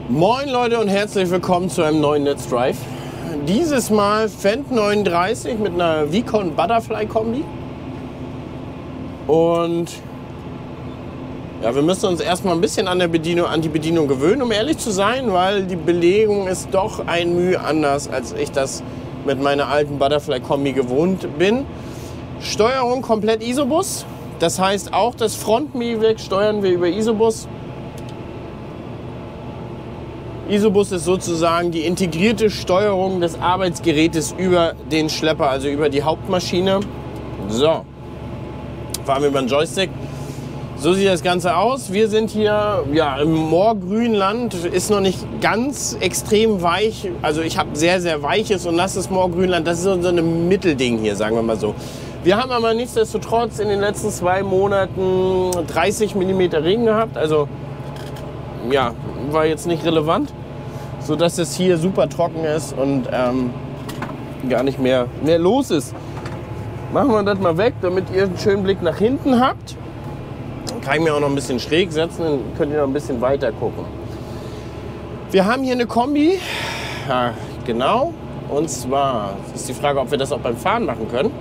Moin Leute und herzlich willkommen zu einem neuen Let's Drive. Dieses Mal Fendt 39 mit einer Vicon Butterfly Kombi. Und ja, wir müssen uns erstmal ein bisschen an die Bedienung gewöhnen, um ehrlich zu sein, weil die Belegung ist doch ein Mühe anders, als ich das mit meiner alten Butterfly Kombi gewohnt bin. Steuerung komplett Isobus. Das heißt, auch das Front-Mavic steuern wir über Isobus. Isobus ist sozusagen die integrierte Steuerung des Arbeitsgerätes über den Schlepper, also über die Hauptmaschine. So, fahren wir über den Joystick. So sieht das Ganze aus. Wir sind hier im Moorgrünland. Ist noch nicht ganz extrem weich. Also ich habe sehr, sehr weiches und nasses Moorgrünland. Das ist so ein Mittelding hier, sagen wir mal so. Wir haben aber nichtsdestotrotz in den letzten 2 Monaten 30 mm Regen gehabt. Also ja, war jetzt nicht relevant, sodass es hier super trocken ist und gar nicht mehr los ist. Machen wir das mal weg, damit ihr einen schönen Blick nach hinten habt. Dann kann ich mir auch noch ein bisschen schräg setzen, dann könnt ihr noch ein bisschen weiter gucken. Wir haben hier eine Kombi, ja, genau, und zwar ist die Frage, ob wir das auch beim Fahren machen können.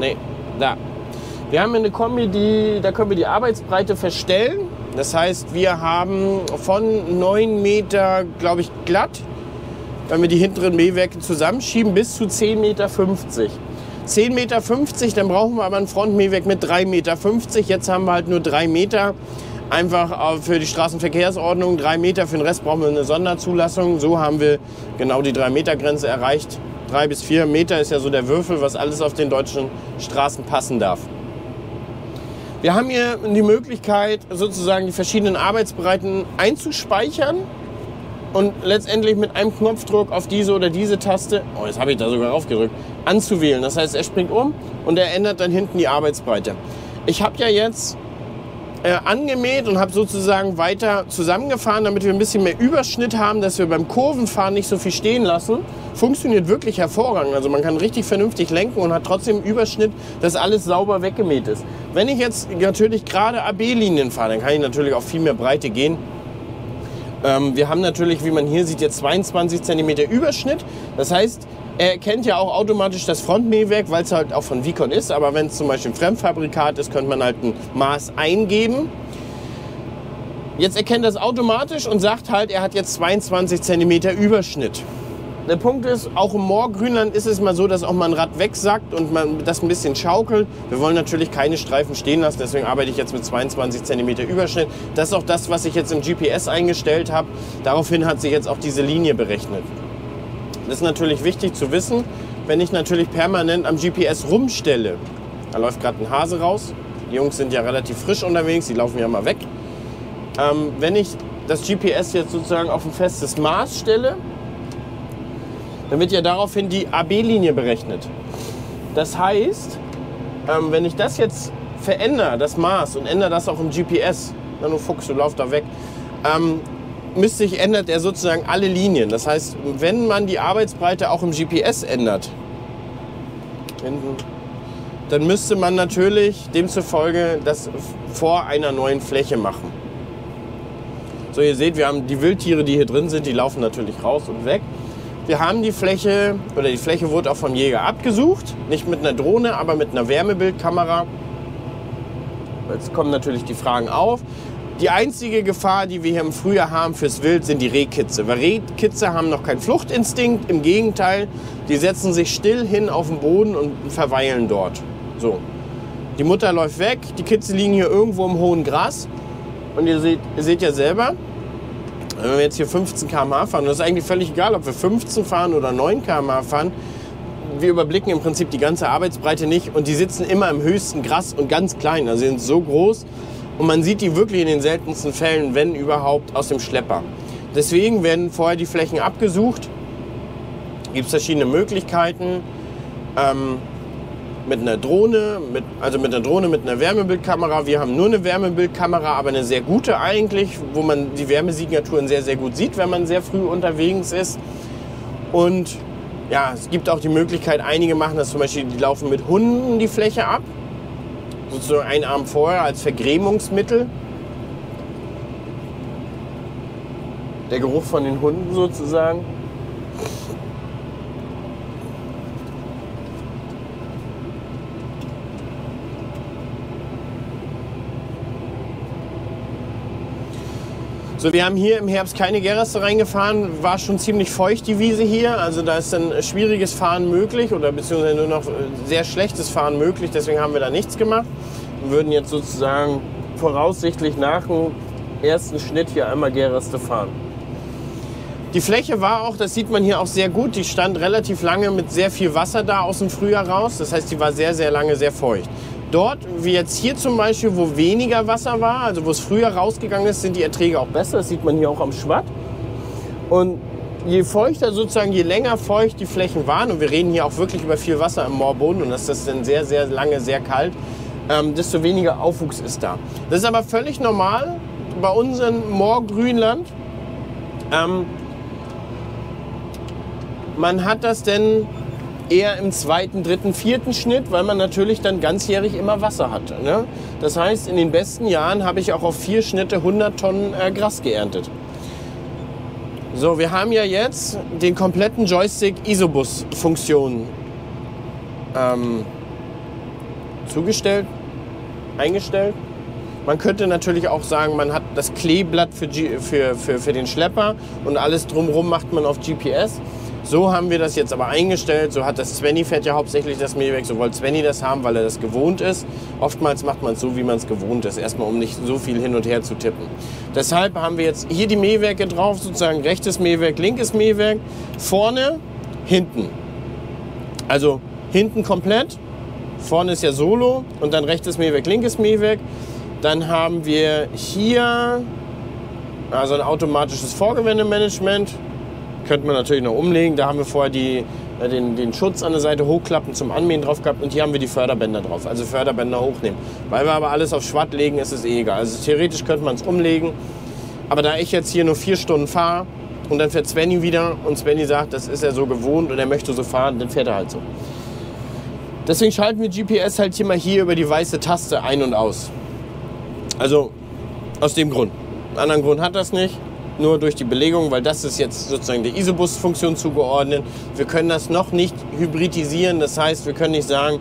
Nee, da. Wir haben eine Kombi, da können wir die Arbeitsbreite verstellen. Das heißt, wir haben von 9 Meter, glaube ich, glatt, wenn wir die hinteren Mähwerke zusammenschieben, bis zu 10,50 Meter. 10,50 Meter, dann brauchen wir aber ein Frontmähwerk mit 3,50 Meter. Jetzt haben wir halt nur 3 Meter. Einfach für die Straßenverkehrsordnung 3 Meter. Für den Rest brauchen wir eine Sonderzulassung. So haben wir genau die 3 Meter Grenze erreicht. 3 bis 4 Meter ist ja so der Würfel, was alles auf den deutschen Straßen passen darf. Wir haben hier die Möglichkeit, sozusagen die verschiedenen Arbeitsbreiten einzuspeichern und letztendlich mit einem Knopfdruck auf diese oder diese Taste, oh, jetzt habe ich da sogar raufgedrückt, anzuwählen. Das heißt, er springt um und er ändert dann hinten die Arbeitsbreite. Ich habe ja jetzt angemäht und habe sozusagen weiter zusammengefahren, damit wir ein bisschen mehr Überschnitt haben, dass wir beim Kurvenfahren nicht so viel stehen lassen. Funktioniert wirklich hervorragend. Also man kann richtig vernünftig lenken und hat trotzdem Überschnitt, dass alles sauber weggemäht ist. Wenn ich jetzt natürlich gerade AB-Linien fahre, dann kann ich natürlich auf viel mehr Breite gehen. Wir haben natürlich, wie man hier sieht, jetzt 22 cm Überschnitt. Das heißt, er erkennt ja auch automatisch das Frontmähwerk, weil es halt auch von Vicon ist. Aber wenn es zum Beispiel ein Fremdfabrikat ist, könnte man halt ein Maß eingeben. Jetzt erkennt er es automatisch und sagt halt, er hat jetzt 22 cm Überschnitt. Der Punkt ist, auch im Moorgrünland ist es mal so, dass auch mal ein Rad wegsackt und man das ein bisschen schaukelt. Wir wollen natürlich keine Streifen stehen lassen, deswegen arbeite ich jetzt mit 22 cm Überschnitt. Das ist auch das, was ich jetzt im GPS eingestellt habe. Daraufhin hat sich jetzt auch diese Linie berechnet. Das ist natürlich wichtig zu wissen, wenn ich natürlich permanent am GPS rumstelle. Da läuft gerade ein Hase raus. Die Jungs sind ja relativ frisch unterwegs, die laufen ja mal weg. Wenn ich das GPS jetzt sozusagen auf ein festes Maß stelle, dann wird ja daraufhin die AB-Linie berechnet. Das heißt, wenn ich das jetzt verändere, das Maß, und ändere das auch im GPS, na du Fuchs, du lauf da weg, ändert er sozusagen alle Linien. Das heißt, wenn man die Arbeitsbreite auch im GPS ändert, dann müsste man natürlich demzufolge das vor einer neuen Fläche machen. So, ihr seht, wir haben die Wildtiere, die hier drin sind, die laufen natürlich raus und weg. Wir haben die Fläche wurde auch vom Jäger abgesucht, nicht mit einer Drohne, aber mit einer Wärmebildkamera. Jetzt kommen natürlich die Fragen auf. Die einzige Gefahr, die wir hier im Frühjahr haben fürs Wild, sind die Rehkitze. Weil Rehkitze haben noch keinen Fluchtinstinkt, im Gegenteil, die setzen sich still hin auf den Boden und verweilen dort. So. Die Mutter läuft weg, die Kitze liegen hier irgendwo im hohen Gras und ihr seht ja selber, wenn wir jetzt hier 15 km/h fahren, das ist eigentlich völlig egal, ob wir 15 fahren oder 9 km/h fahren, wir überblicken im Prinzip die ganze Arbeitsbreite nicht und die sitzen immer im höchsten Gras und ganz klein, also sind so groß und man sieht die wirklich in den seltensten Fällen, wenn überhaupt, aus dem Schlepper. Deswegen werden vorher die Flächen abgesucht, gibt es verschiedene Möglichkeiten, mit einer Drohne, mit einer Wärmebildkamera. Wir haben nur eine Wärmebildkamera, aber eine sehr gute eigentlich, wo man die Wärmesignaturen sehr, sehr gut sieht, wenn man sehr früh unterwegs ist. Und ja, es gibt auch die Möglichkeit, einige machen das zum Beispiel, die laufen mit Hunden die Fläche ab. sozusagen einen Abend vorher als Vergrämungsmittel. Der Geruch von den Hunden sozusagen. So, wir haben hier im Herbst keine Gerste reingefahren, war schon ziemlich feucht die Wiese hier, also da ist dann schwieriges Fahren möglich oder beziehungsweise nur noch sehr schlechtes Fahren möglich, deswegen haben wir da nichts gemacht. Wir würden jetzt sozusagen voraussichtlich nach dem ersten Schnitt hier einmal Gerste fahren. Die Fläche war auch, das sieht man hier auch sehr gut, die stand relativ lange mit sehr viel Wasser da aus dem Frühjahr raus, das heißt, die war sehr, sehr lange sehr feucht. Dort, wie jetzt hier zum Beispiel, wo weniger Wasser war, also wo es früher rausgegangen ist, sind die Erträge auch besser. Das sieht man hier auch am Schwatt. Und je feuchter sozusagen, je länger feucht die Flächen waren, und wir reden hier auch wirklich über viel Wasser im Moorboden und das ist dann sehr, sehr lange sehr kalt, desto weniger Aufwuchs ist da. Das ist aber völlig normal bei uns in Moorgrünland. Man hat das denn eher im zweiten, dritten, vierten Schnitt, weil man natürlich dann ganzjährig immer Wasser hatte. Ne? Das heißt, in den besten Jahren habe ich auch auf 4 Schnitte 100 Tonnen Gras geerntet. So, wir haben ja jetzt den kompletten Joystick Isobus-Funktion eingestellt. Man könnte natürlich auch sagen, man hat das Kleeblatt für den Schlepper und alles drumherum macht man auf GPS. So haben wir das jetzt aber eingestellt. So hat das Svenny, fährt ja hauptsächlich das Mähwerk. So wollte Svenny das haben, weil er das gewohnt ist. Oftmals macht man es so, wie man es gewohnt ist. Erstmal, um nicht so viel hin und her zu tippen. Deshalb haben wir jetzt hier die Mähwerke drauf. Sozusagen rechtes Mähwerk, linkes Mähwerk. Vorne, hinten. Also hinten komplett. Vorne ist ja Solo. Und dann rechtes Mähwerk, linkes Mähwerk. Dann haben wir hier also ein automatisches Vorgewändemanagement. Könnte man natürlich noch umlegen. Da haben wir vorher den Schutz an der Seite hochklappen zum Anmähen drauf gehabt und hier haben wir die Förderbänder drauf. Also Förderbänder hochnehmen. Weil wir aber alles auf Schwatt legen, ist es eh egal. Also theoretisch könnte man es umlegen. Aber da ich jetzt hier nur 4 Stunden fahre und dann fährt Svenny wieder und Svenny sagt, das ist er so gewohnt und er möchte so fahren, dann fährt er halt so. Deswegen schalten wir GPS halt hier mal hier über die weiße Taste ein und aus. Also aus dem Grund. Einen anderen Grund hat das nicht. Nur durch die Belegung, weil das ist jetzt sozusagen der Isobus-Funktion zugeordnet. Wir können das noch nicht hybridisieren, das heißt, wir können nicht sagen,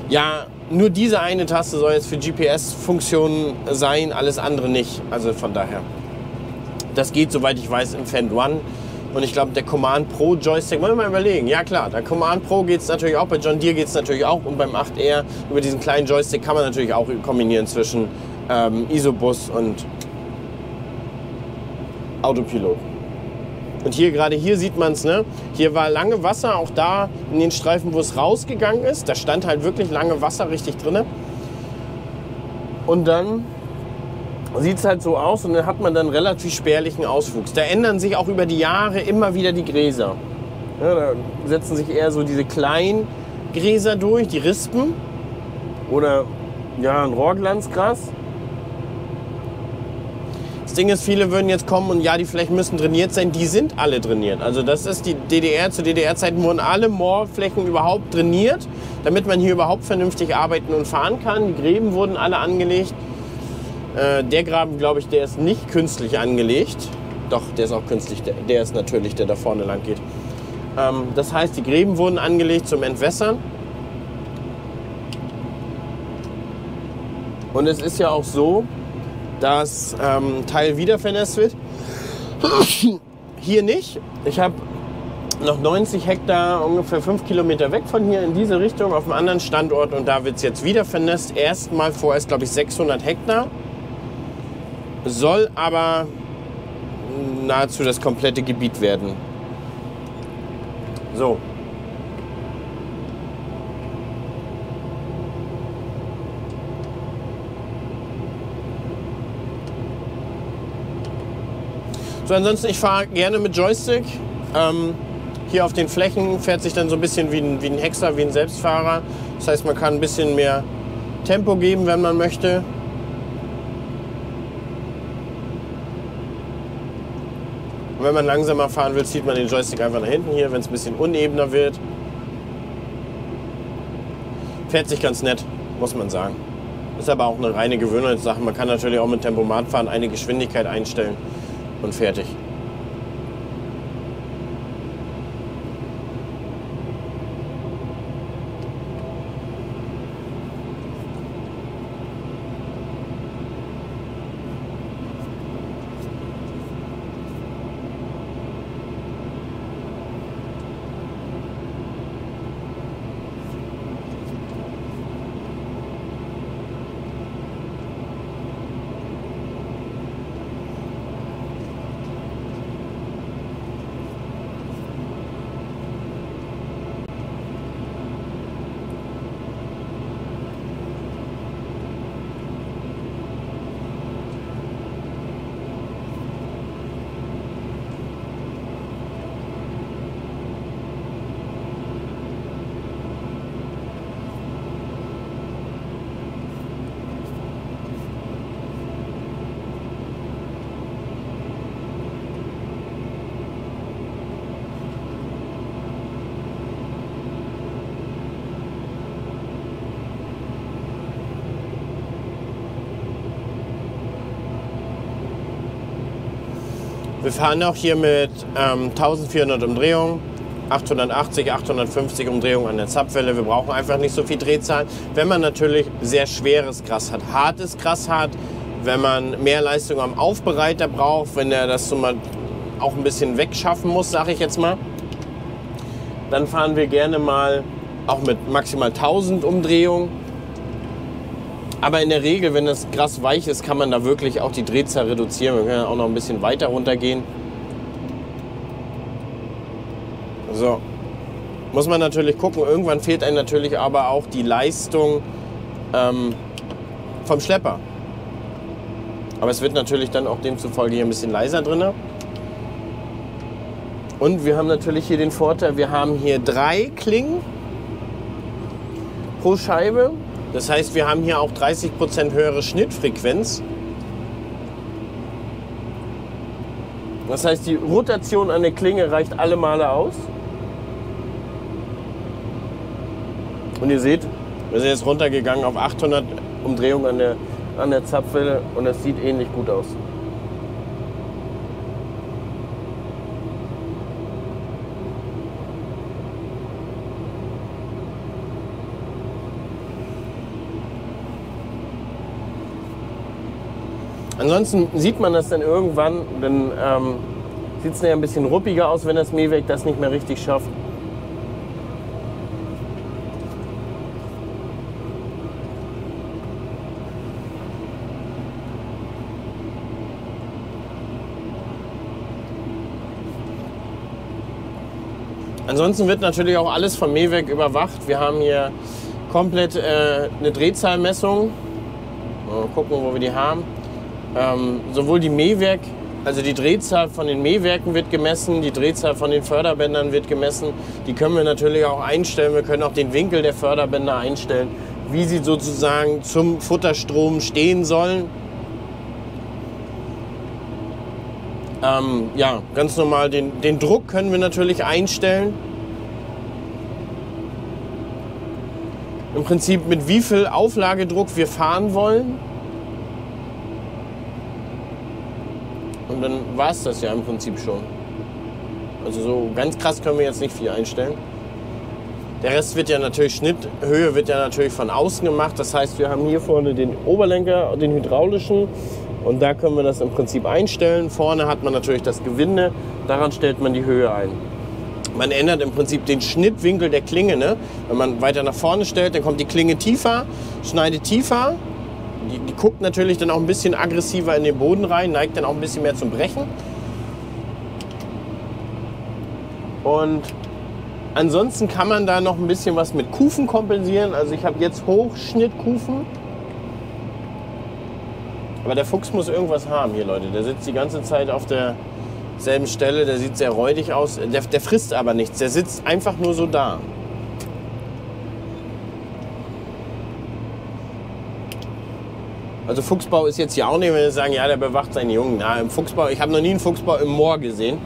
ja, nur diese eine Taste soll jetzt für GPS-Funktionen sein, alles andere nicht. Also von daher, das geht, soweit ich weiß, im Fendt One. Und ich glaube, der Command Pro Joystick, wollen wir mal überlegen. Ja klar, der Command Pro geht es natürlich auch, bei John Deere geht es natürlich auch und beim 8R über diesen kleinen Joystick kann man natürlich auch kombinieren zwischen Isobus und Autopilot. Und hier, gerade hier sieht man es, ne? Hier war lange Wasser, auch da in den Streifen, wo es rausgegangen ist. Da stand halt wirklich lange Wasser richtig drin. Und dann sieht es halt so aus und dann hat man dann relativ spärlichen Auswuchs. Da ändern sich auch über die Jahre immer wieder die Gräser. Ja, da setzen sich eher so diese kleinen Gräser durch, die Rispen oder ja, ein Rohrglanzgras. Das Ding ist, viele würden jetzt kommen und ja, die Flächen müssen trainiert sein. Die sind alle trainiert. Also das ist die DDR. Zu DDR-Zeiten wurden alle Moorflächen überhaupt trainiert, damit man hier überhaupt vernünftig arbeiten und fahren kann. Die Gräben wurden alle angelegt. Der Graben, glaube ich, der ist nicht künstlich angelegt. Doch, der ist auch künstlich. Der ist natürlich, der da vorne lang geht. Das heißt, die Gräben wurden angelegt zum Entwässern. Und es ist ja auch so, dass Teil wieder vernässt wird. Hier nicht. Ich habe noch 90 Hektar, ungefähr 5 Kilometer weg von hier in diese Richtung, auf einem anderen Standort. Und da wird es jetzt wieder vernässt. Erstmal vorerst, glaube ich, 600 Hektar. Soll aber nahezu das komplette Gebiet werden. So. So, ansonsten, ich fahre gerne mit Joystick. Hier auf den Flächen fährt sich dann so ein bisschen wie ein Häcksler, wie ein Selbstfahrer. Das heißt, man kann ein bisschen mehr Tempo geben, wenn man möchte. Und wenn man langsamer fahren will, zieht man den Joystick einfach nach hinten hier, wenn es ein bisschen unebener wird. Fährt sich ganz nett, muss man sagen. Ist aber auch eine reine Gewöhnungssache. Man kann natürlich auch mit Tempomat fahren, eine Geschwindigkeit einstellen und fertig. Wir fahren auch hier mit 1400 Umdrehungen, 880, 850 Umdrehungen an der Zapfwelle. Wir brauchen einfach nicht so viel Drehzahl, wenn man natürlich sehr schweres Gras hat, hartes Gras hat, wenn man mehr Leistung am Aufbereiter braucht, wenn er das so mal auch ein bisschen wegschaffen muss, sage ich jetzt mal. Dann fahren wir gerne mal auch mit maximal 1000 Umdrehungen. Aber in der Regel, wenn das Gras weich ist, kann man da wirklich auch die Drehzahl reduzieren. Wir können auch noch ein bisschen weiter runtergehen. So, muss man natürlich gucken. Irgendwann fehlt einem natürlich aber auch die Leistung vom Schlepper. Aber es wird natürlich dann auch demzufolge hier ein bisschen leiser drin. Und wir haben natürlich hier den Vorteil, wir haben hier 3 Klingen pro Scheibe. Das heißt, wir haben hier auch 30% höhere Schnittfrequenz. Das heißt, die Rotation an der Klinge reicht alle Male aus. Und ihr seht, wir sind jetzt runtergegangen auf 800 Umdrehungen an der Zapfwelle und das sieht ähnlich gut aus. Ansonsten sieht man das dann irgendwann, dann sieht es ja ein bisschen ruppiger aus, wenn das Mähwerk das nicht mehr richtig schafft. Ansonsten wird natürlich auch alles vom Mähwerk überwacht. Wir haben hier komplett eine Drehzahlmessung. Mal gucken, wo wir die haben. Sowohl die Mähwerk, also die Drehzahl von den Mähwerken wird gemessen, die Drehzahl von den Förderbändern wird gemessen. Die können wir natürlich auch einstellen. Wir können auch den Winkel der Förderbänder einstellen, wie sie sozusagen zum Futterstrom stehen sollen. Ja, ganz normal den Druck können wir natürlich einstellen. Im Prinzip mit wie viel Auflagedruck wir fahren wollen. Und dann war es das ja im Prinzip schon. Also so ganz krass können wir jetzt nicht viel einstellen. Der Rest wird ja natürlich, Schnitthöhe wird ja natürlich von außen gemacht. Das heißt, wir haben hier vorne den Oberlenker, den hydraulischen. Und da können wir das im Prinzip einstellen. Vorne hat man natürlich das Gewinde, daran stellt man die Höhe ein. Man ändert im Prinzip den Schnittwinkel der Klinge. Ne? Wenn man weiter nach vorne stellt, dann kommt die Klinge tiefer, schneidet tiefer. Die guckt natürlich dann auch ein bisschen aggressiver in den Boden rein, neigt dann auch ein bisschen mehr zum Brechen. Und ansonsten kann man da noch ein bisschen was mit Kufen kompensieren. Also ich habe jetzt Hochschnittkufen. Aber der Fuchs muss irgendwas haben hier, Leute. Der sitzt die ganze Zeit auf derselben Stelle. Der sieht sehr räudig aus. Der frisst aber nichts. Der sitzt einfach nur so da. Also Fuchsbau ist jetzt hier auch nicht, wenn wir sagen, ja, der bewacht seine Jungen. Na, im Fuchsbau, ich habe noch nie einen Fuchsbau im Moor gesehen.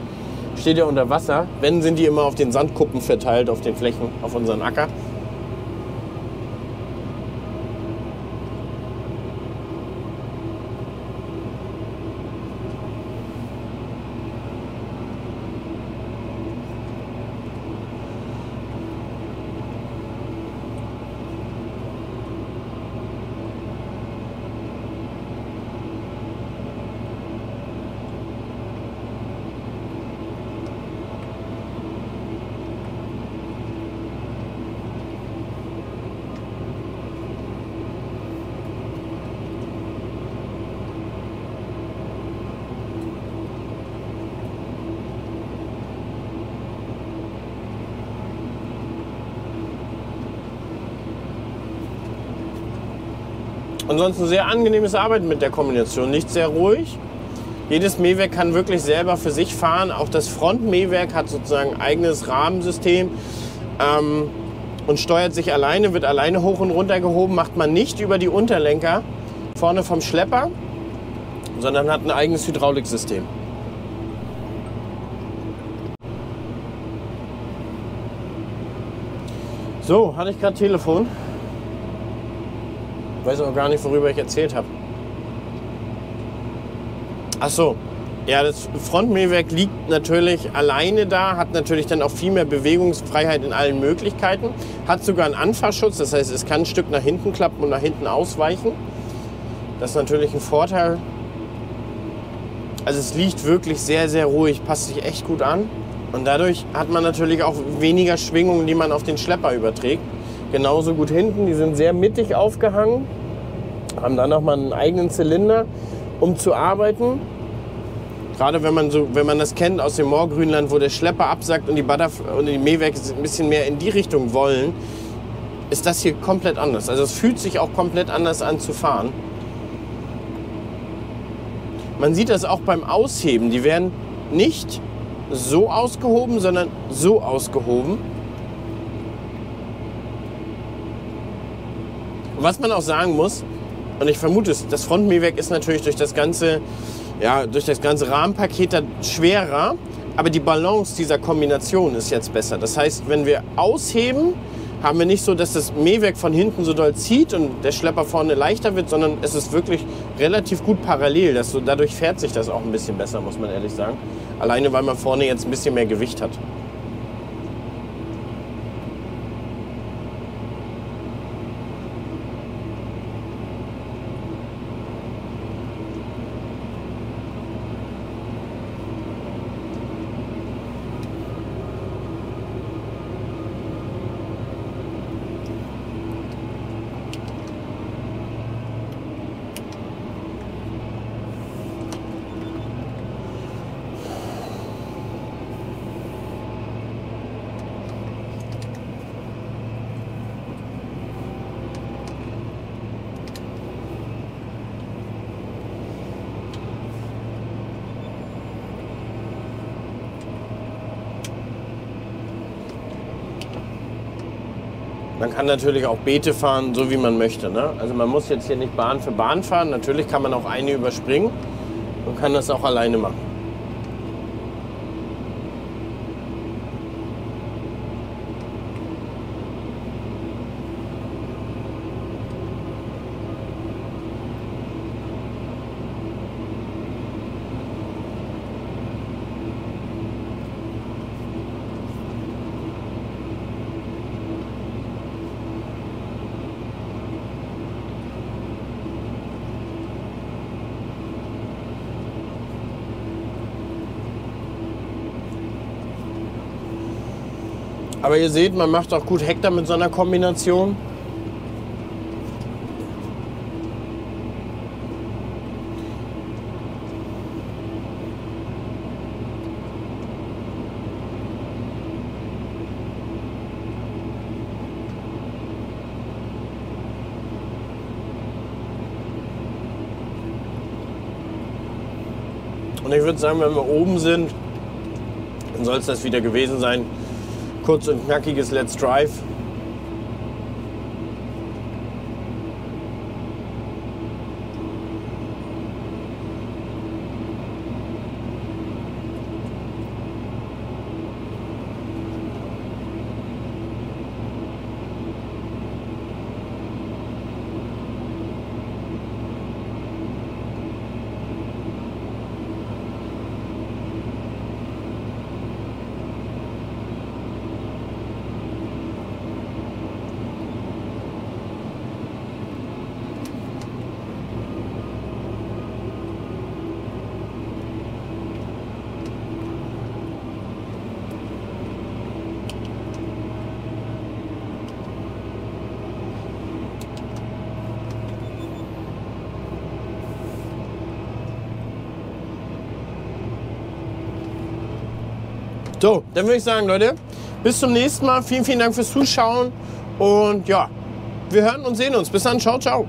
Steht ja unter Wasser. Wenn, sind die immer auf den Sandkuppen verteilt, auf den Flächen, auf unseren Acker. Ansonsten sehr angenehmes Arbeiten mit der Kombination, nicht sehr ruhig. Jedes Mähwerk kann wirklich selber für sich fahren. Auch das Frontmähwerk hat sozusagen ein eigenes Rahmensystem und steuert sich alleine, wird alleine hoch und runter gehoben. Macht man nicht über die Unterlenker vorne vom Schlepper, sondern hat ein eigenes Hydrauliksystem. So, hatte ich gerade Telefon. Ich weiß auch gar nicht, worüber ich erzählt habe. Ach so, Ja, das Frontmähwerk liegt natürlich alleine da, hat natürlich dann auch viel mehr Bewegungsfreiheit in allen Möglichkeiten, hat sogar einen Anfahrschutz, das heißt, es kann ein Stück nach hinten klappen und nach hinten ausweichen. Das ist natürlich ein Vorteil. Also es liegt wirklich sehr, sehr ruhig, passt sich echt gut an. Und dadurch hat man natürlich auch weniger Schwingungen, die man auf den Schlepper überträgt. Genauso gut hinten, die sind sehr mittig aufgehangen, haben dann nochmal einen eigenen Zylinder, um zu arbeiten. Gerade wenn man das kennt aus dem Moorgrünland, wo der Schlepper absackt und die Mähwerke ein bisschen mehr in die Richtung wollen, ist das hier komplett anders. Also es fühlt sich auch komplett anders an zu fahren. Man sieht das auch beim Ausheben. Die werden nicht so ausgehoben, sondern so ausgehoben. Und was man auch sagen muss, und ich vermute es, das Frontmähwerk ist natürlich durch das ganze Rahmenpaket schwerer, aber die Balance dieser Kombination ist jetzt besser. Das heißt, wenn wir ausheben, haben wir nicht so, dass das Mähwerk von hinten so doll zieht und der Schlepper vorne leichter wird, sondern es ist wirklich relativ gut parallel. Dadurch fährt sich das auch ein bisschen besser, muss man ehrlich sagen. Alleine, weil man vorne jetzt ein bisschen mehr Gewicht hat. Man kann natürlich auch Beete fahren, so wie man möchte, ne? Also man muss jetzt hier nicht Bahn für Bahn fahren. Natürlich kann man auch eine überspringen und kann das auch alleine machen. Aber ihr seht, man macht auch gut Hektar mit so einer Kombination. Und ich würde sagen, wenn wir oben sind, dann soll es das wieder gewesen sein. Kurz und knackiges Let's Drive. So, dann würde ich sagen, Leute, bis zum nächsten Mal. Vielen, vielen Dank fürs Zuschauen. Und ja, wir hören und sehen uns. Bis dann. Ciao, ciao.